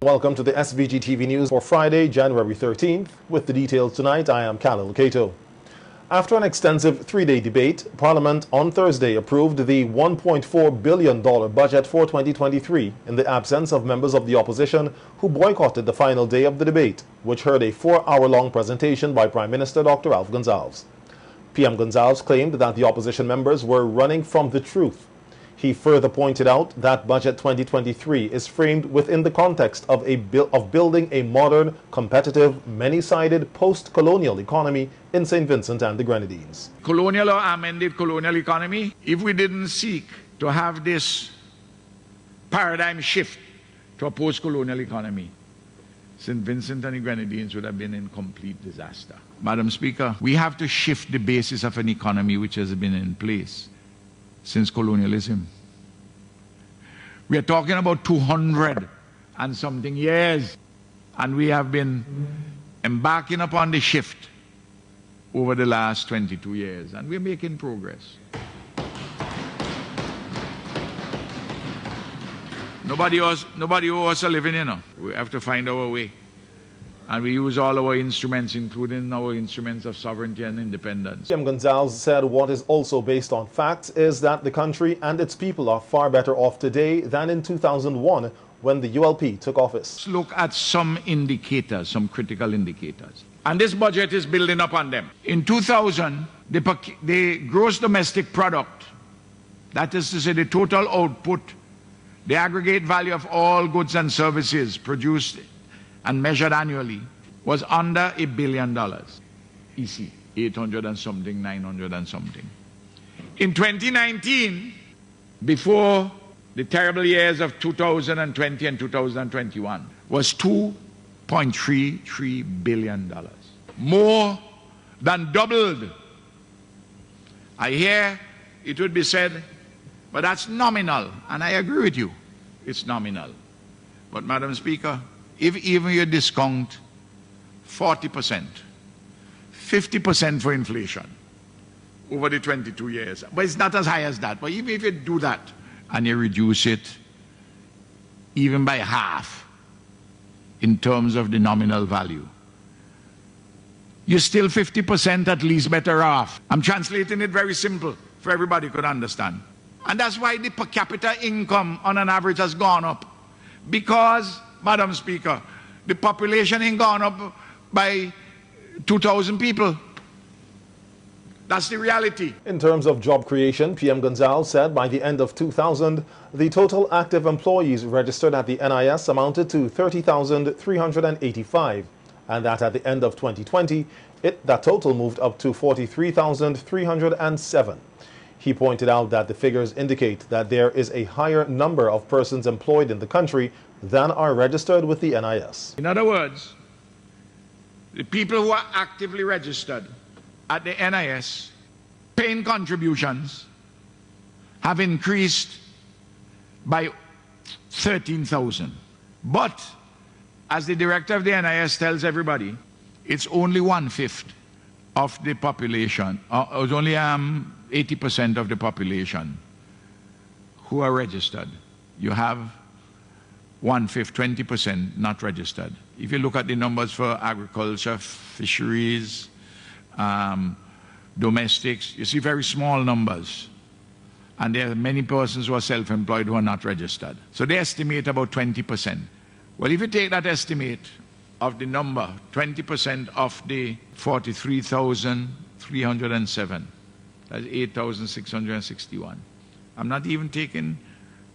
Welcome to the SVG TV News for Friday, January 13th. With the details tonight, I am Khalil Kato. After an extensive three-day debate, Parliament on Thursday approved the $1.4 billion budget for 2023 in the absence of members of the opposition who boycotted the final day of the debate, which heard a 4-hour-long presentation by Prime Minister Dr. Alf Gonzalez. PM Gonzalez claimed that the opposition members were running from the truth. He further pointed out that Budget 2023 is framed within the context of building a modern, competitive, many-sided post-colonial economy in St. Vincent and the Grenadines. Colonial or amended colonial economy, if we didn't seek to have this paradigm shift to a post-colonial economy, St. Vincent and the Grenadines would have been in complete disaster. Madam Speaker, we have to shift the basis of an economy which has been in place since colonialism. We are talking about 200 and something years, and we have been embarking upon the shift over the last 22 years, and we're making progress. Nobody owes us a living, you know. We have to find our way. And we use all our instruments, including our instruments of sovereignty and independence. PM Gonzalez said what is also based on facts is that the country and its people are far better off today than in 2001 when the ULP took office. Let's look at some indicators, some critical indicators. And this budget is building up on them. In 2000, the gross domestic product, that is to say the total output, the aggregate value of all goods and services produced and measured annually, was under $1 billion. EC, 800 and something, 900 and something. In 2019, before the terrible years of 2020 and 2021, was $2.33 billion. More than doubled. I hear it would be said, but that's nominal, and I agree with you, it's nominal. But Madam Speaker, if even you discount 40%, 50% for inflation over the 22 years, but it's not as high as that, but even if you do that and you reduce it even by half in terms of the nominal value, you're still 50% at least better off. I'm translating it very simple for everybody could understand. And that's why the per capita income on an average has gone up, because Madam Speaker, the population ain't gone up by 2,000 people. That's the reality. In terms of job creation, PM Gonzalez said by the end of 2000, the total active employees registered at the NIS amounted to 30,385, and that at the end of 2020, that total moved up to 43,307. He pointed out that the figures indicate that there is a higher number of persons employed in the country than are registered with the NIS. In other words, the people who are actively registered at the NIS paying contributions have increased by 13,000. But as the director of the NIS tells everybody, it's only 1/5 of the population, it's only 80% of the population who are registered. You have 1/5, 20% not registered. If you look at the numbers for agriculture, fisheries, domestics, you see very small numbers. And there are many persons who are self-employed who are not registered. So they estimate about 20%. Well, if you take that estimate of the number, 20% of the 43,307, that's 8,661. I'm not even taking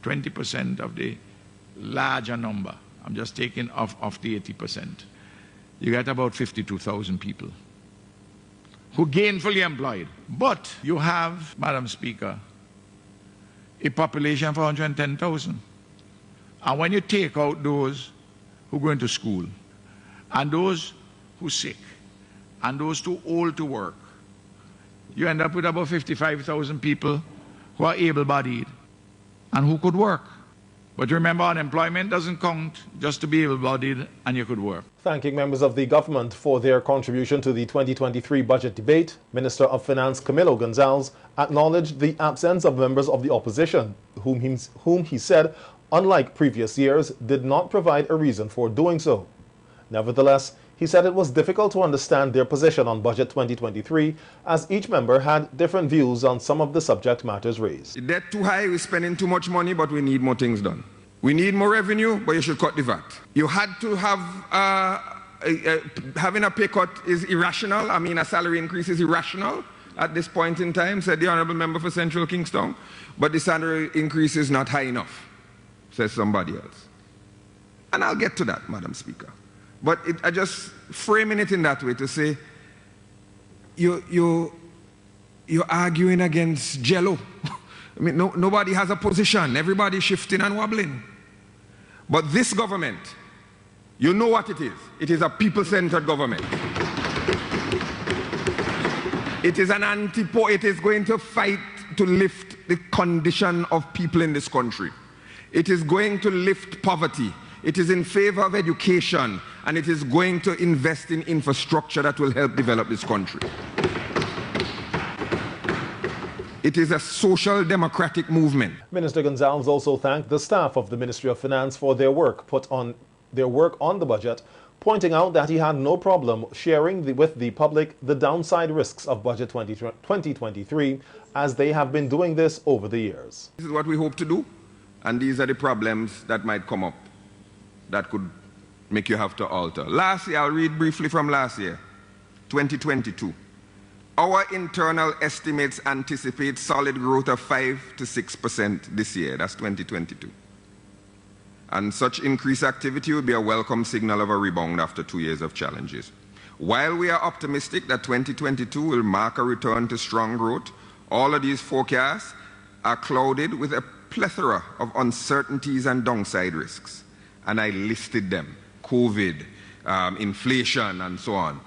20% of the larger number. I'm just taking off the 80%. You get about 52,000 people who gainfully employed. But you have, Madam Speaker, a population of 110,000. And when you take out those who go into school, and those who are sick, and those too old to work, you end up with about 55,000 people who are able-bodied and who could work. But remember, unemployment doesn't count just to be able-bodied and you could work. Thanking members of the government for their contribution to the 2023 budget debate, Minister of Finance Camilo Gonzalez acknowledged the absence of members of the opposition, whom he said unlike previous years, did not provide a reason for doing so. Nevertheless, he said it was difficult to understand their position on Budget 2023 as each member had different views on some of the subject matters raised. The debt too high, we're spending too much money, but we need more things done. We need more revenue, but you should cut the VAT. You had to have, having a pay cut is irrational. I mean, a salary increase is irrational at this point in time, said the Honourable Member for Central Kingston. But the salary increase is not high enough, says somebody else. And I'll get to that, Madam Speaker. But I just framing it in that way to say, you're arguing against Jello. I mean, nobody has a position. Everybody's shifting and wobbling. But this government, you know what it is. It is a people-centered government. It is an it is going to fight to lift the condition of people in this country. It is going to lift poverty. It is in favor of education, and it is going to invest in infrastructure that will help develop this country. It is a social democratic movement. Minister Gonzalez also thanked the staff of the Ministry of Finance for their work on the budget, pointing out that he had no problem sharing with the public the downside risks of Budget 2023, as they have been doing this over the years. This is what we hope to do, and these are the problems that might come up that could make you have to alter. Last year, I'll read briefly from last year, 2022. Our internal estimates anticipate solid growth of 5 to 6% this year. That's 2022. And such increased activity would be a welcome signal of a rebound after 2 years of challenges. While we are optimistic that 2022 will mark a return to strong growth, all of these forecasts are clouded with a plethora of uncertainties and downside risks. And I listed them: COVID, inflation, and so on.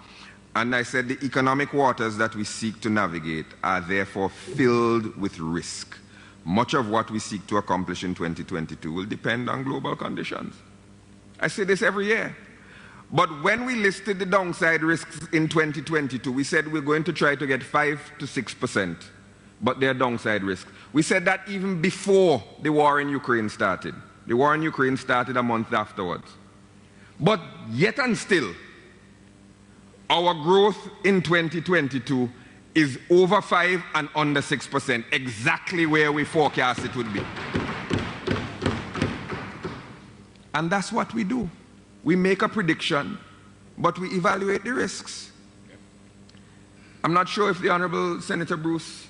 And I said the economic waters that we seek to navigate are therefore filled with risk. Much of what we seek to accomplish in 2022 will depend on global conditions. I say this every year. But when we listed the downside risks in 2022, we said we're going to try to get 5 to 6%, but they're downside risks. We said that even before the war in Ukraine started. The war in Ukraine started a month afterwards. But yet and still, our growth in 2022 is over 5 and under 6%, exactly where we forecast it would be. And that's what we do. We make a prediction, but we evaluate the risks. I'm not sure if the Honourable Senator Bruce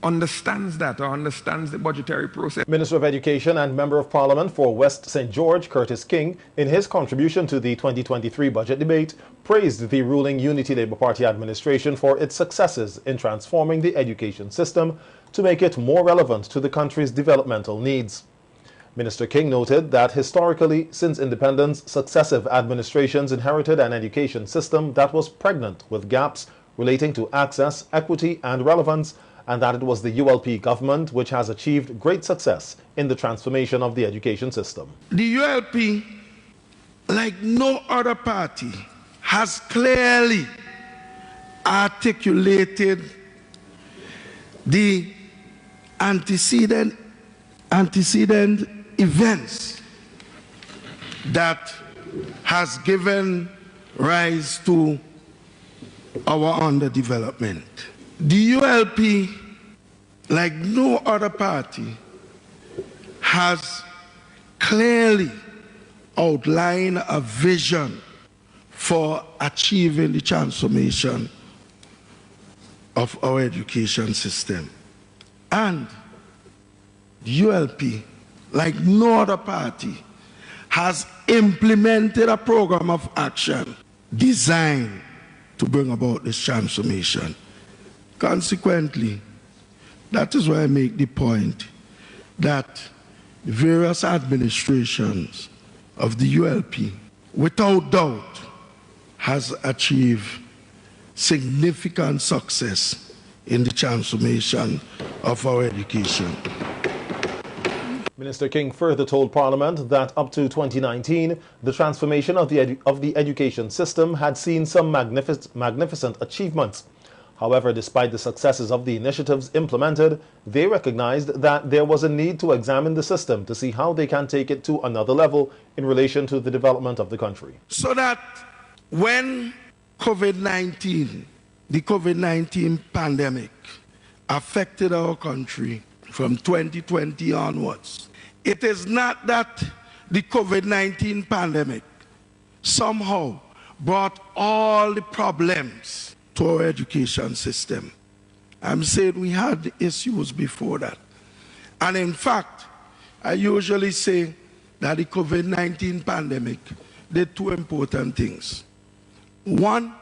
understands that or understands the budgetary process. Minister of Education and Member of Parliament for West St. George, Curtis King, in his contribution to the 2023 budget debate, praised the ruling Unity Labour Party administration for its successes in transforming the education system to make it more relevant to the country's developmental needs. Minister King noted that historically, since independence, successive administrations inherited an education system that was pregnant with gaps relating to access, equity, and relevance, and that it was the ULP government which has achieved great success in the transformation of the education system. The ULP, like no other party, has clearly articulated the antecedent events that has given rise to our underdevelopment. The ULP, like no other party, has clearly outlined a vision for achieving the transformation of our education system. And the ULP, like no other party, has implemented a program of action designed to bring about this transformation. Consequently, that is why I make the point that various administrations of the ULP, without doubt, has achieved significant success in the transformation of our education. Minister King further told Parliament that up to 2019, the transformation of the education system had seen some magnificent achievements. However, despite the successes of the initiatives implemented, they recognized that there was a need to examine the system to see how they can take it to another level in relation to the development of the country. So that when the COVID-19 pandemic affected our country from 2020 onwards, it is not that the COVID-19 pandemic somehow brought all the problems to our education system. I'm saying we had issues before that. And in fact, I usually say that the COVID-19 pandemic did two important things. One,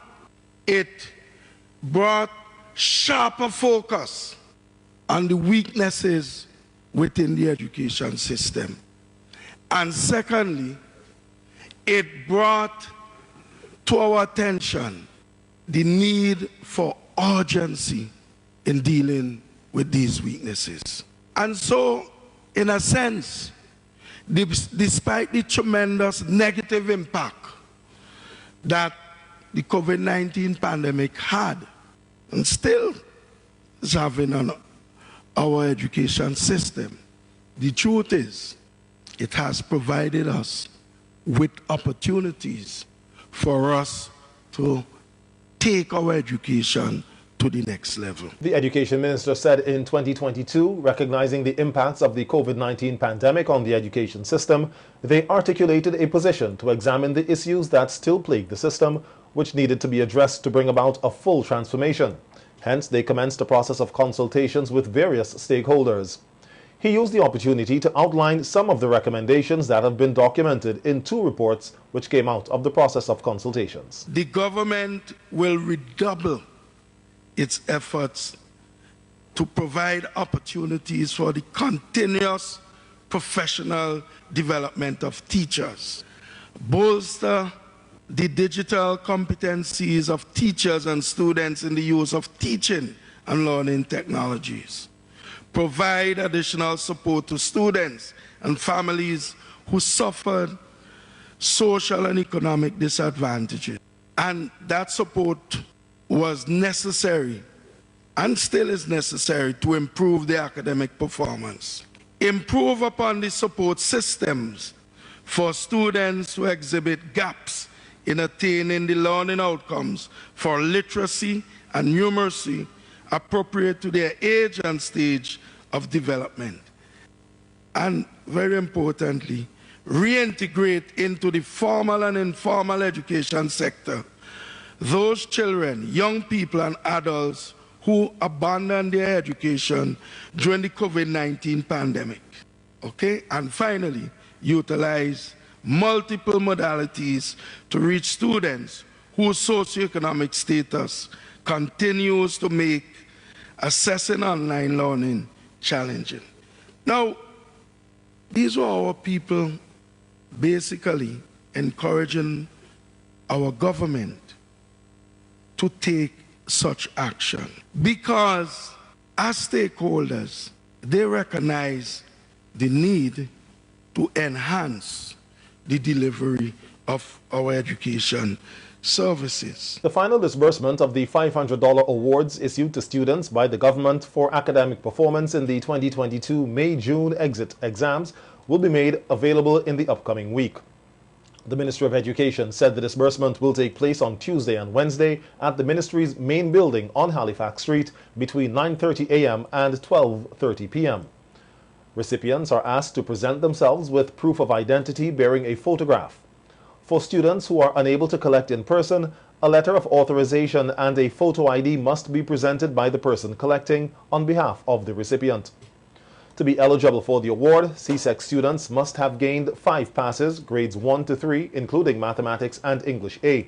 it brought sharper focus on the weaknesses within the education system. And secondly, it brought to our attention the need for urgency in dealing with these weaknesses. And so, in a sense, despite the tremendous negative impact that the COVID-19 pandemic had and still is having on our education system, the truth is it has provided us with opportunities for us to take our education to the next level. The Education Minister said in 2022, recognizing the impacts of the COVID-19 pandemic on the education system, they articulated a position to examine the issues that still plague the system, which needed to be addressed to bring about a full transformation. Hence, they commenced a process of consultations with various stakeholders. He used the opportunity to outline some of the recommendations that have been documented in two reports which came out of the process of consultations. The government will redouble its efforts to provide opportunities for the continuous professional development of teachers, bolster the digital competencies of teachers and students in the use of teaching and learning technologies, provide additional support to students and families who suffered social and economic disadvantages. And that support was necessary and still is necessary to improve their academic performance. Improve upon the support systems for students who exhibit gaps in attaining the learning outcomes for literacy and numeracy appropriate to their age and stage of development. And very importantly, reintegrate into the formal and informal education sector those children, young people and adults who abandoned their education during the COVID-19 pandemic. Okay? And finally, utilize multiple modalities to reach students whose socioeconomic status continues to make assessing online learning challenging. Now, these were our people basically encouraging our government to take such action because as stakeholders, they recognize the need to enhance the delivery of our education services. The final disbursement of the $500 awards issued to students by the government for academic performance in the 2022 May-June exit exams will be made available in the upcoming week. The Ministry of Education said the disbursement will take place on Tuesday and Wednesday at the ministry's main building on Halifax Street between 9:30 a.m. and 12:30 p.m. Recipients are asked to present themselves with proof of identity bearing a photograph. For students who are unable to collect in person, a letter of authorization and a photo ID must be presented by the person collecting on behalf of the recipient. To be eligible for the award, CSEC students must have gained 5 passes, grades 1 to 3, including mathematics and English A.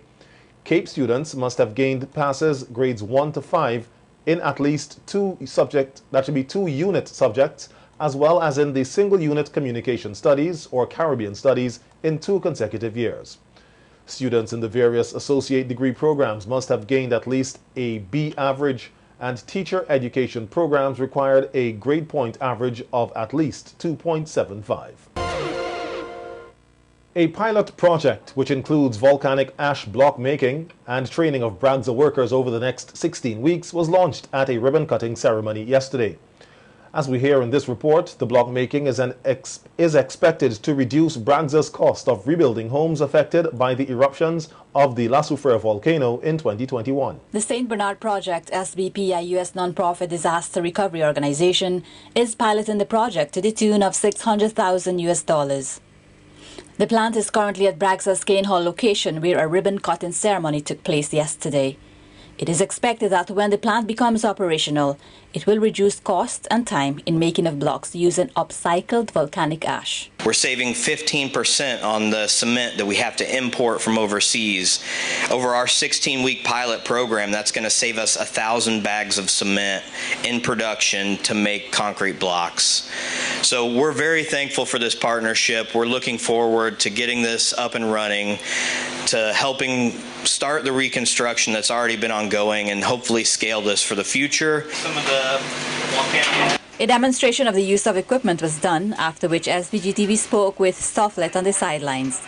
CAPE students must have gained passes, grades 1 to 5, in at least 2 unit subjects, as well as in the single unit communication studies or Caribbean studies in 2 consecutive years. Students in the various associate degree programs must have gained at least a B average, and teacher education programs required a grade point average of at least 2.75. A pilot project which includes volcanic ash block making and training of Bragsa workers over the next 16 weeks was launched at a ribbon-cutting ceremony yesterday. As we hear in this report, the block making is expected to reduce Bragsa's cost of rebuilding homes affected by the eruptions of the La Soufrière volcano in 2021. The St. Bernard Project, SVP, a U.S. nonprofit disaster recovery organization, is piloting the project to the tune of $600,000 US. The plant is currently at Bragsa's Kane Hall location, where a ribbon-cutting ceremony took place yesterday. It is expected that when the plant becomes operational, it will reduce cost and time in making of blocks using upcycled volcanic ash. We're saving 15% on the cement that we have to import from overseas. Over our 16-week pilot program, that's going to save us 1,000 bags of cement in production to make concrete blocks. So we're very thankful for this partnership. We're looking forward to getting this up and running, to helping start the reconstruction that's already been ongoing and hopefully scale this for the future. A demonstration of the use of equipment was done, after which SVG TV spoke with Stofflet on the sidelines.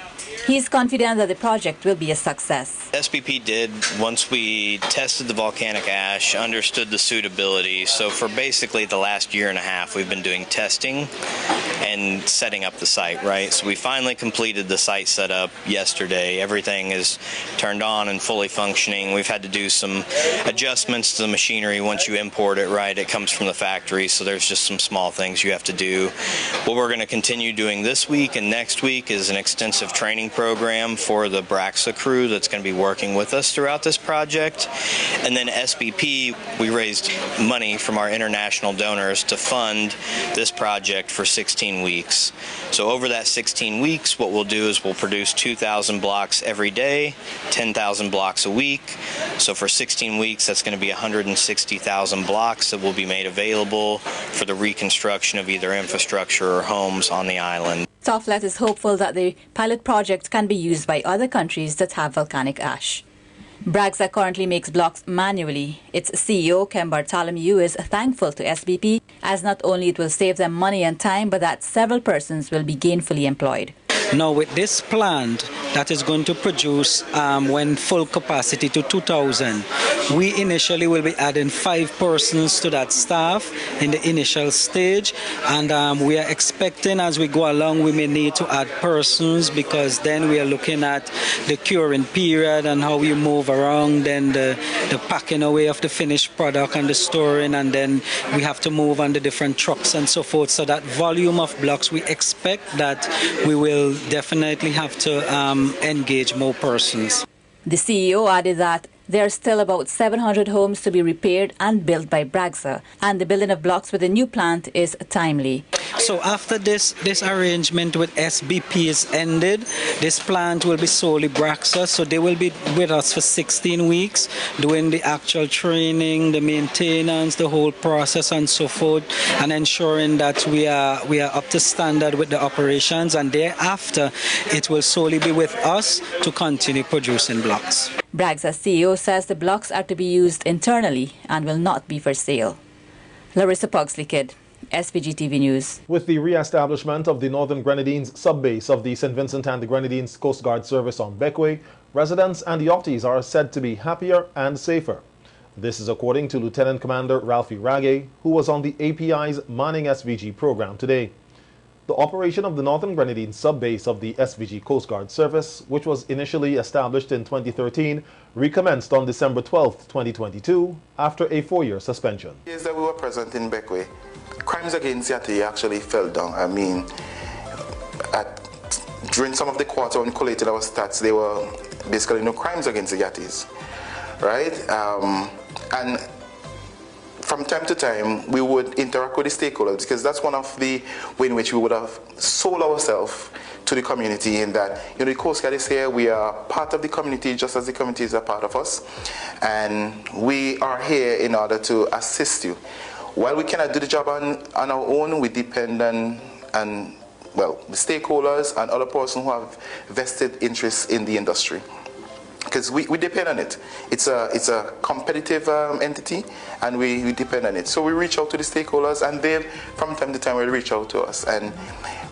He is confident that the project will be a success. SBP did, once we tested the volcanic ash, understood the suitability. So for basically the last year and a half, we've been doing testing and setting up the site, right? So we finally completed the site setup yesterday. Everything is turned on and fully functioning. We've had to do some adjustments to the machinery. Once you import it, right, it comes from the factory, so there's just some small things you have to do. What we're going to continue doing this week and next week is an extensive training program for the Bragsa crew that's going to be working with us throughout this project. And then SBP, we raised money from our international donors to fund this project for 16 weeks. So over that 16 weeks, what we'll do is we'll produce 2,000 blocks every day, 10,000 blocks a week. So for 16 weeks, that's going to be 160,000 blocks that will be made available for the reconstruction of either infrastructure or homes on the island. Stofflet is hopeful that the pilot project can be used by other countries that have volcanic ash. Bragsa currently makes blocks manually. Its CEO, Ken Bartholomew, is thankful to SBP, as not only it will save them money and time, but that several persons will be gainfully employed. Now with this plant that is going to produce when full capacity to 2,000, we initially will be adding 5 persons to that staff in the initial stage, and we are expecting as we go along we may need to add persons, because then we are looking at the curing period and how we move around, then the packing away of the finished product and the storing, and then we have to move on the different trucks and so forth. So that volume of blocks, we expect that we will definitely have to engage more persons. The CEO added that there are still about 700 homes to be repaired and built by Bragsa, and the building of blocks with the new plant is timely. So after this arrangement with SBP is ended, this plant will be solely Bragsa, so they will be with us for 16 weeks, doing the actual training, the maintenance, the whole process and so forth, and ensuring that we are up to standard with the operations, and thereafter it will solely be with us to continue producing blocks. Bragsa's CEO says the blocks are to be used internally and will not be for sale. Larissa Pugsley-Kidd, SVG TV News. With the re-establishment of the Northern Grenadines sub-base of the St. Vincent and the Grenadines Coast Guard Service on Bequia, residents and yachties are said to be happier and safer. This is according to Lieutenant Commander Ralphie Ragge, who was on the API's Manning SVG program today. The operation of the Northern Grenadines sub-base of the SVG Coast Guard Service, which was initially established in 2013, recommenced on December 12, 2022, after a 4-year suspension. Years that we were present in Bequia, crimes against Yati actually fell down. I mean, during some of the quarter when we collated our stats, there were basically no crimes against the Yatis, right? And from time to time, we would interact with the stakeholders, because that's one of the ways in which we would have sold ourselves to the community, in that, you know, the Coast Guard is here, we are part of the community just as the community is a part of us, and we are here in order to assist you. While we cannot do the job on our own, we depend on the stakeholders and other persons who have vested interests in the industry, because we depend on it. It's a competitive entity, and we depend on it. So we reach out to the stakeholders, and they, from time to time, will reach out to us. And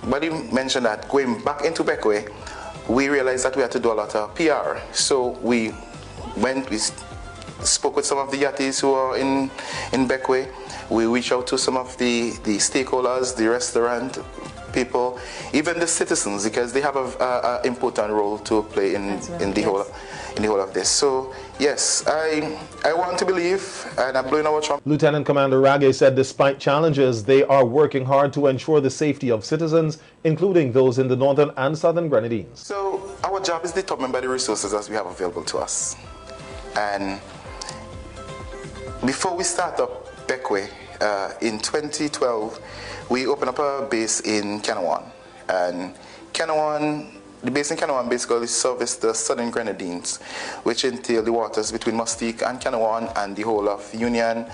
Buddy mentioned that going back into Bequia, we realized that we had to do a lot of PR. So we spoke with some of the yatis who are in Beckway. We reached out to some of the stakeholders, the restaurant people, even the citizens, because they have an important role to play in the whole of this. So yes, I want to believe, and I'm blowing our trumpet. Lieutenant Commander Rage said despite challenges, they are working hard to ensure the safety of citizens, including those in the northern and southern Grenadines. So our job is determined by the resources that we have available to us. And before we start up Beckway, in 2012, we opened up a base in Kanawhan. And the base in Kanawhan basically serviced the southern Grenadines, which entail the waters between Mustique and Kanawhan and the whole of Union,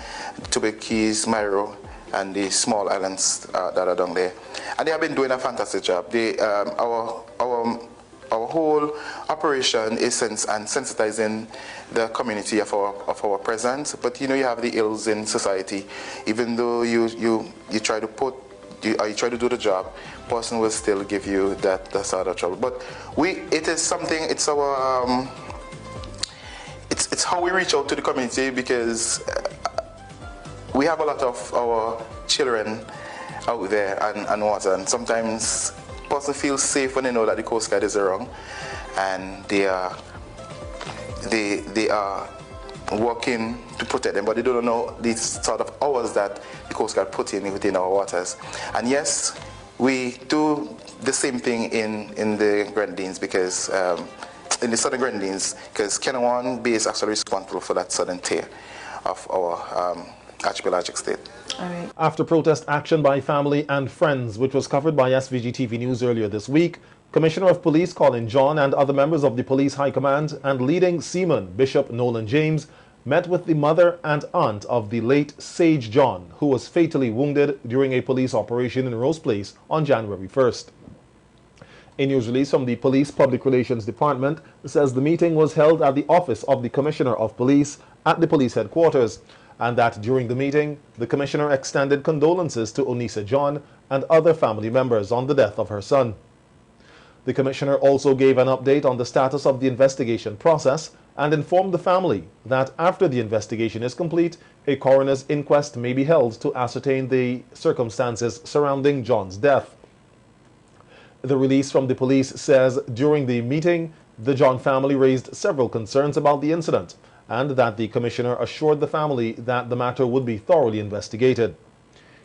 Tubig Keys, Myro, and the small islands that are down there. And they have been doing a fantastic job. Our whole operation is sensitizing the community of our presence, but you know, you have the ills in society. Even though you try to you try to do the job, person will still give you that sort of trouble. But it's our it's how we reach out to the community, because we have a lot of our children out there and water, and sometimes person feels safe when they know that the Coast Guard is around, and they are working to protect them, but they don't know the sort of hours that the Coast Guard put in within our waters. And yes, we do the same thing in the Grenadines, because in the southern Grenadines, because Kanawhan Bay is actually responsible for that southern tier of our archipelagic state. All right. After protest action by family and friends, which was covered by SVG TV News earlier this week, Commissioner of Police Colin John and other members of the Police High Command and leading seaman Bishop Nolan James met with the mother and aunt of the late Sage John, who was fatally wounded during a police operation in Rose Place on January 1st. A news release from the Police Public Relations Department says the meeting was held at the office of the Commissioner of Police at the police headquarters, and that during the meeting, the Commissioner extended condolences to Onisa John and other family members on the death of her son. The Commissioner also gave an update on the status of the investigation process and informed the family that after the investigation is complete, a coroner's inquest may be held to ascertain the circumstances surrounding John's death. The release from the police says during the meeting, the John family raised several concerns about the incident, and that the Commissioner assured the family that the matter would be thoroughly investigated.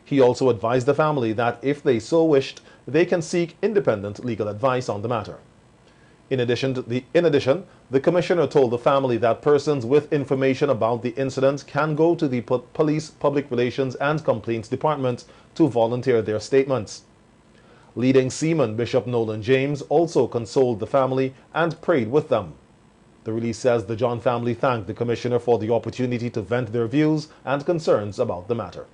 He also advised the family that if they so wished, they can seek independent legal advice on the matter. In addition, the Commissioner told the family that persons with information about the incident can go to the Police Public Relations and Complaints Department to volunteer their statements. Leading seaman Bishop Nolan James also consoled the family and prayed with them. The release says the John family thanked the Commissioner for the opportunity to vent their views and concerns about the matter.